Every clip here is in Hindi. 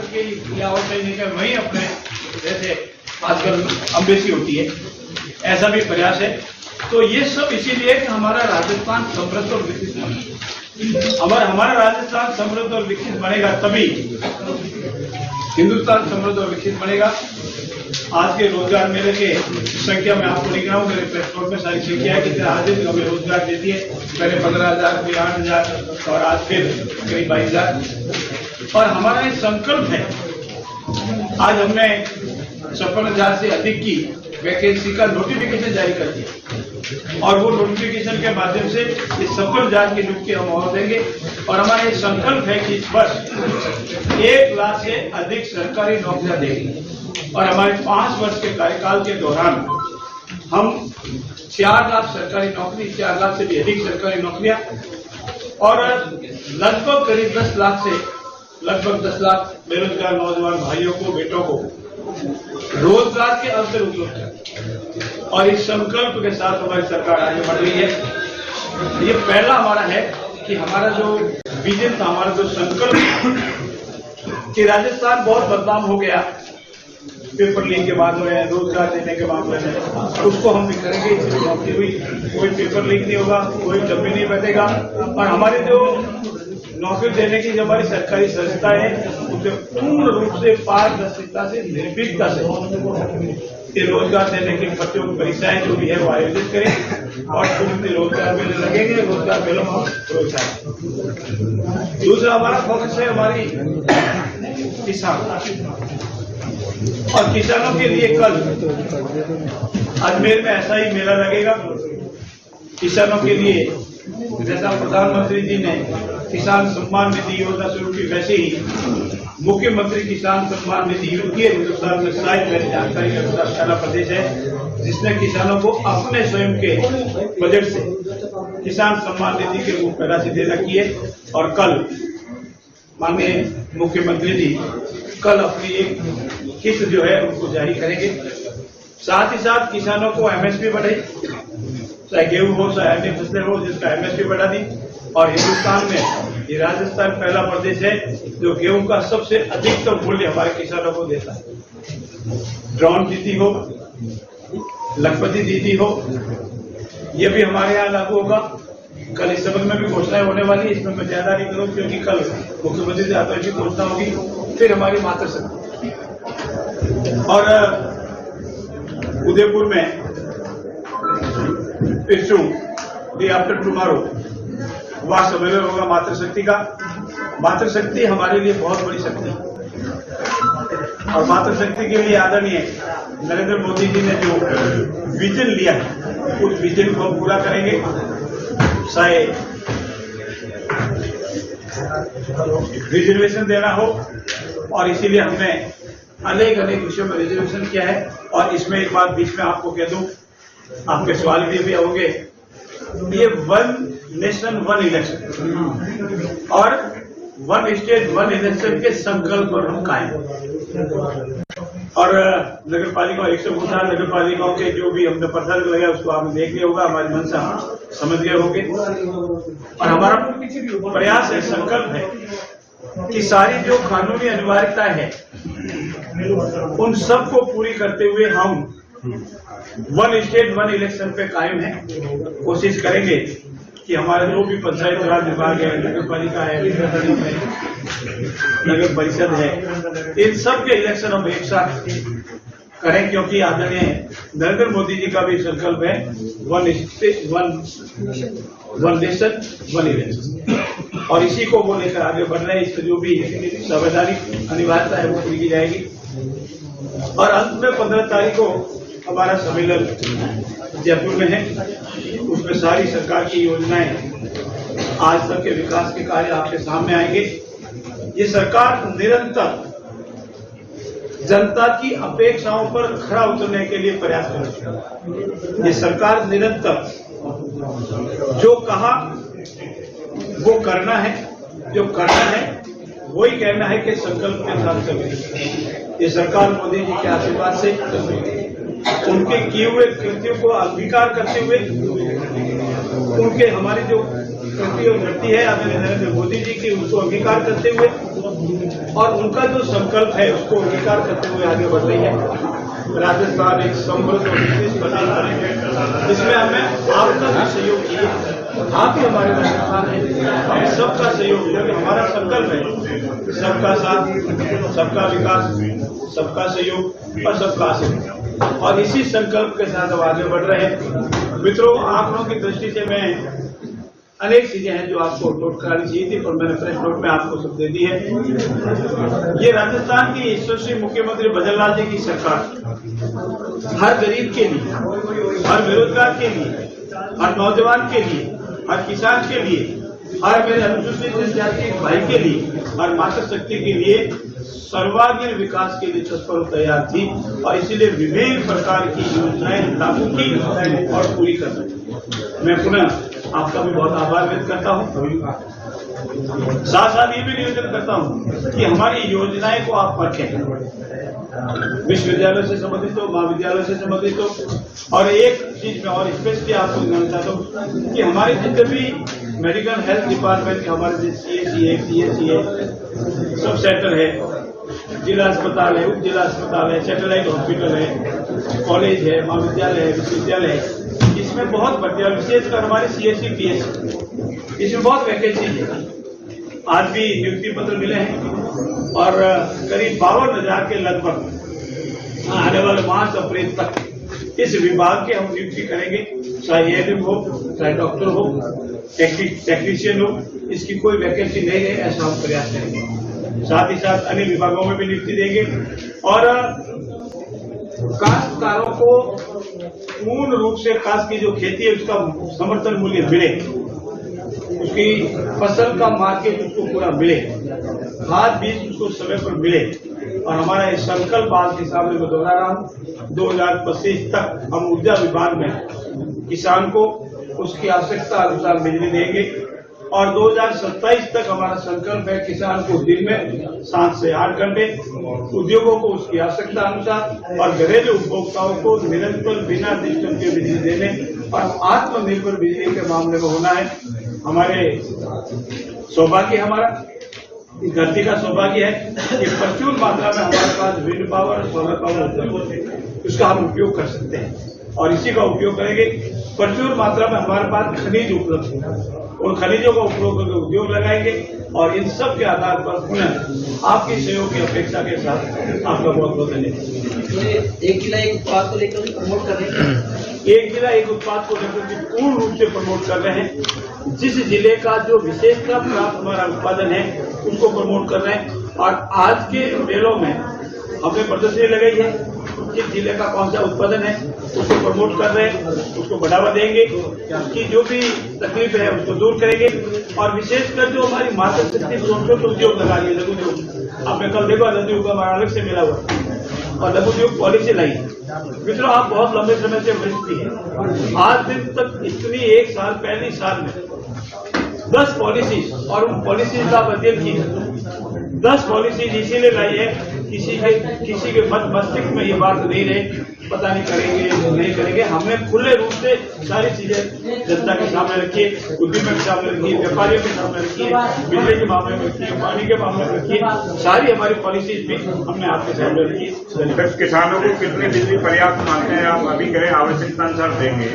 करके या और कहीं नहीं कर वहीं अपने जैसे आजकल अम्बेसी होती है, ऐसा भी प्रयास है। तो ये सब इसीलिए कि हमारा राजस्थान समृद्ध और विकसित बने। हमारा राजस्थान समृद्ध और विकसित बनेगा तभी हिंदुस्तान समृद्ध और विकसित बनेगा। आज के रोजगार मेले के संख्या में आपको लिख रहा हूँ, मेरे प्रेस नोट में सारी संख्या है कि आज दिन हमें रोजगार देती है। पहले 15,000, फिर 8,000 और आज फिर करीब 22,000। और हमारा एक संकल्प है, आज हमने 56,000 से अधिक की वैकेंसी का नोटिफिकेशन जारी कर दिया और वो नोटिफिकेशन के माध्यम से इस 56,000 की नियुक्ति हम और देंगे। और हमारा ये संकल्प है कि इस वर्ष 1 लाख से अधिक सरकारी नौकरियां देंगे और हमारे 5 वर्ष के कार्यकाल के दौरान हम 4 लाख सरकारी नौकरी, 4 लाख से भी अधिक सरकारी नौकरियां और लगभग करीब 10 लाख से लगभग 10 लाख बेरोजगार नौजवान भाइयों को, बेटों को रोजगार के अवसर उपलब्ध है। और इस संकल्प के साथ हमारी सरकार आगे बढ़ रही है। ये पहला हमारा है कि हमारा जो विजन था, हमारा जो संकल्प कि राजस्थान बहुत बदनाम हो गया पेपर लीक के बाद में, रोजगार देने के मामले में, उसको हम भी करेंगे। नौकरी हुई, कोई पेपर लीक नहीं होगा, कोई डब्बी नहीं बैठेगा और हमारे जो नौकरी देने की जो हमारी सरकारी संस्थाएं हैं उसे पूर्ण रूप से पारदर्शिता से, निर्भीकता से ये रोजगार देने की प्रतियोगी परीक्षाएं जो भी है वो आयोजित करें और पूर्ण रोजगार मेले लगेंगे। रोजगार मेलों में हम प्रोत्साहन। दूसरा हमारा फोकस है हमारी किसान और किसानों के लिए कल अजमेर में ऐसा ही मेला लगेगा। किसानों के लिए जैसा प्रधानमंत्री जी ने किसान सम्मान निधि योजना शुरू की, वैसे ही मुख्यमंत्री किसान सम्मान निधि यूपीए हिंदुस्तान में शायद मेरी जानकारी के अनुसार पहला प्रदेश है जिसने किसानों को अपने स्वयं के बजट से किसान सम्मान निधि के रूप में राशि दे रखी है। और कल माननीय मुख्यमंत्री जी कल अपनी एक किस्त जो है उनको जारी करेंगे। साथ ही साथ किसानों को एमएसपी बढ़ाई, चाहे गेहूं हो चाहे अन्य फसलें हो, जिसका एमएसपी बढ़ा दी। और हिंदुस्तान में ये राजस्थान पहला प्रदेश है जो गेहूं का सबसे अधिकतम मूल्य हमारे किसानों को देता है। ड्रोन दीदी हो, लखपति दीदी हो, ये भी हमारे यहाँ लागू होगा। कल इस संबंध में भी घोषणाएं होने वाली है, इसमें मैं ज्यादा नहीं करूँ क्योंकि कल मुख्यमंत्री से आतंकी घोषणा होगी। फिर हमारी मातृशक्ति और उदयपुर में डे आफ्टर टुमारो वह सम्मेलन होगा मातृशक्ति का। मातृशक्ति हमारे लिए बहुत बड़ी शक्ति है और मातृशक्ति के लिए आदरणीय नरेंद्र मोदी जी ने जो विजन लिया है उस विजन को हम पूरा करेंगे। चाहे रिजर्वेशन देना हो और इसीलिए हमने अनेक विषयों में रिजर्वेशन किया है। और इसमें एक बात बीच में आपको कह दूं, आपके सवाल भी होंगे, ये 1 नेशन 1 इलेक्शन और 1 स्टेट 1 इलेक्शन के संकल्प पर हम कायम। और नगर पालिका 159 नगर पालिकाओं के जो भी हमने पत्थर लगाया उसको आपने देख लिया होगा, हमारी मंशा समझ गए होंगे। और हमारा प्रयास है, संकल्प है कि सारी जो कानूनी अनिवार्यता है उन सबको पूरी करते हुए हम 1 स्टेट 1 इलेक्शन पे कायम है। कोशिश करेंगे कि हमारे जो भी पंचायत राज विभाग है, नगर पालिका है, नगर परिषद है, इन सब के इलेक्शन हम एक साथ करें क्योंकि आदरणीय नरेंद्र मोदी जी का भी संकल्प है 1 स्टेट 1 नेशन 1 इलेक्शन और इसी को वो लेकर आगे बढ़ रहे हैं। इससे जो भी संवैधानिक अनिवार्यता है वो पूरी की जाएगी। और अंत में 15 तारीख को हमारा सम्मेलन जयपुर में है, उसमें सारी सरकार की योजनाएं आज तक के विकास के कार्य आपके सामने आएंगे। ये सरकार निरंतर जनता की अपेक्षाओं पर खरा उतरने के लिए प्रयास कर रही है। ये सरकार निरंतर जो कहा वो करना है, जो करना है वही कहना है कि संकल्प के साथ चले। ये सरकार मोदी जी के आशीर्वाद से उनके किए हुए कृत्यों को अंगीकार करते हुए उनके हमारे जो कृति और धरती है आदरणीय नरेंद्र मोदी जी की, उसको अंगीकार करते हुए और उनका जो संकल्प है उसको अंगीकार करते हुए आगे बढ़ रही है। राजस्थान एक समृद्ध और विकसित प्रदेश बनेगा, जिसमें हमें आपका भी सहयोग चाहिए। आप ही हमारे राजस्थान है, हम सबका सहयोग, क्योंकि हमारा संकल्प है सबका साथ, सबका विकास, सबका सहयोग और सबका आशीर्वाद, और इसी संकल्प के साथ हम आगे बढ़ रहे हैं। मित्रों, आंकड़ों की दृष्टि से मैं अनेक चीजें हैं जो आपको नोट करानी चाहिए थी, पर मैंने प्रेस नोट में आपको सब दे दी है। ये राजस्थान की यशस्वी मुख्यमंत्री भजनलाल जी की सरकार हर गरीब के लिए, हर बेरोजगार के लिए, हर नौजवान के लिए, हर किसान के लिए, हर मेरे अनुसूचित जनजाति भाई के लिए, हर मातृशक्ति के लिए सर्वांगीण विकास के लिए तत्पर और तैयार थी, और इसीलिए विभिन्न प्रकार की योजनाएं लागू की और पूरी कर रही। मैं पुनः आपका भी बहुत आभार व्यक्त करता हूँ। साथ साथ ये भी निवेदन करता हूँ कि हमारी योजनाएं को आप परखें, विश्वविद्यालय से संबंधित हो, महाविद्यालय से संबंधित हो। और एक चीज मैं और स्पेशली आपको बताना चाहता हूँ कि हमारे जितने भी मेडिकल हेल्थ डिपार्टमेंट के हमारे CHC है, CHC है, सब सेंटर है, जिला अस्पताल है, उप जिला अस्पताल है, सैटेलाइट हॉस्पिटल है, कॉलेज है, महाविद्यालय है, विश्वविद्यालय है, इसमें बहुत बढ़िया, विशेषकर हमारे CHC PHC इसमें बहुत वैकेंसी है। आज भी नियुक्ति पत्र मिले हैं और करीब 52,000 के लगभग आने वाले मार्च अप्रैल तक इस विभाग के हम नियुक्ति करेंगे, चाहे ANM हो, चाहे डॉक्टर हो, टेक्नीशियन हो, इसकी कोई वैकेंसी नहीं है, ऐसा हम प्रयास करेंगे। साथ ही साथ अन्य विभागों में भी नियुक्ति देंगे और काश्तकारों को पूर्ण रूप से खास की जो खेती है उसका समर्थन मूल्य मिले, उसकी फसल का मार्केट उसको पूरा मिले, खाद बीज उसको समय पर मिले। और हमारा ये संकल्प आज के सामने मैं दोहरा रहा हूँ, 2025 तक हम ऊर्जा विभाग में किसान को उसकी आवश्यकता अनुसार बिजली देंगे और 2027 तक हमारा संकल्प है किसान को दिन में 7 से 8 घंटे, उद्योगों को उसकी आवश्यकता अनुसार और घरेलू उपभोक्ताओं को निरंतर बिना डिस्टर्ब के बिजली देने और आत्मनिर्भर बिजली के मामले में होना है। हमारे सौभाग्य, हमारा इस धरती का सौभाग्य है कि प्रचुर मात्रा में हमारे पास विंड पावर और सोलर पावर उपलब्ध है, उसका हम उपयोग कर सकते हैं और इसी का उपयोग करेंगे। प्रचुर मात्रा में हमारे पास खनिज उपलब्ध है, उन खनिजों का उपयोग करके उद्योग लगाएंगे और इन सब के आधार पर पुनः आपकी सहयोग की अपेक्षा के साथ आपका बहुत बहुत धन्यवाद। एक जिला एक उत्पाद को लेकर प्रमोट कर रहे हैं, एक जिला एक उत्पाद को लेकर के पूर्ण रूप से प्रमोट कर रहे हैं। जिस जिले का जो विशेषता प्राप्त हमारा उत्पादन है उसको प्रमोट कर रहे हैं और आज के मेलों में हमने प्रदर्शनी लगाई है, जिस जिले का कौन सा उत्पादन है उसको प्रमोट कर रहे हैं, उसको बढ़ावा देंगे, उसकी जो भी तकलीफ है उसको दूर करेंगे और विशेषकर जो हमारी मातृशक्ति छोटे उद्योग लगा रही है, लघु उद्योग, आपने कल देखा लघु उद्योग हमारा अलग से मिला हुआ और लघु उद्योग पॉलिसी लाई। मित्रों, आप बहुत लंबे समय से वरिष्ठ भी हैं, आज दिन तक इतनी एक साल पहली साल में 10 पॉलिसी और उन पॉलिसी का अध्ययन किया। 10 पॉलिसी इसीलिए लाई है किसी के मस्तिष्क में ये बात नहीं रहे पता नहीं करेंगे नहीं करेंगे। हमने खुले रूप से सारी चीजें जनता के सामने रखी, उद्यमियों के सामने रखी, व्यापारियों के सामने रखी, बिजली के मामले में रखी, पानी के मामले में रखी, सारी हमारी पॉलिसीज भी हमने आपके सामने रखी। किसानों को कितनी बिजली पर्याप्त मानते हैं आप? अभी करें आवश्यकता अनुसार देंगे।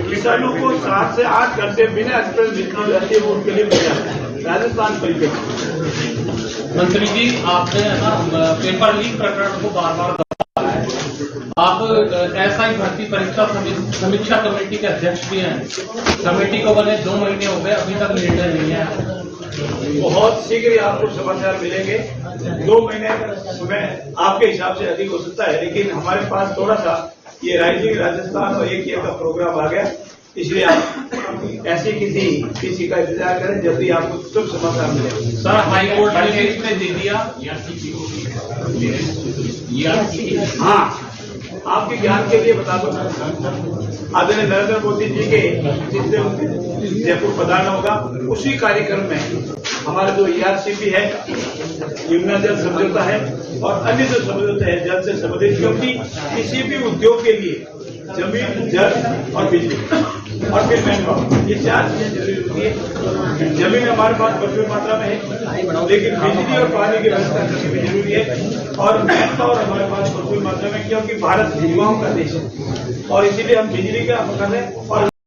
किसानों को 7 से 8 घंटे बिना एक्सप्रेस बिजली रहती है, वो उनके लिए पर्याप्त। राजस्थान परिप्रेक्ष्य मंत्री जी, आपने पेपर लीक प्रकरण को बार बार दोहराया है। आप SI भर्ती परीक्षा समीक्षा कमेटी के अध्यक्ष भी हैं। कमेटी को बने 2 महीने हो गए, अभी तक निर्णय नहीं है। बहुत शीघ्र ही आपको समाचार मिलेंगे। 2 महीने का समय आपके हिसाब से अधिक हो सकता है, लेकिन हमारे पास थोड़ा सा ये राइजिंग राजस्थान और एक का प्रोग्राम आ गया, इसलिए आप ऐसी किसी का इंतजार करें, जल्दी आपको सब समाचार मिलेगा। सर, हाई कोर्ट ने इसमें दे दिया। हाँ, आपके ज्ञान के लिए बता दो, आदरणीय नरेंद्र मोदी जी के जिस दिन जयपुर पधारना होगा उसी कार्यक्रम में हमारा जो ERCP है, यमुना जल समझौता है और अन्य जो समझौते हैं जल से संबंधित, क्योंकि किसी भी उद्योग के लिए जमीन, जल और बिजली और फिर मैन पावर, ये 4 चीजें जरूरी होती है। जमीन हमारे पास भरपूर मात्रा में है, लेकिन बिजली और पानी की व्यवस्था करनी भी जरूरी है और मैन पावर हमारे पास भरपूर मात्रा में, क्योंकि भारत युवाओं का देश है और इसीलिए हम बिजली का कर रहे हैं और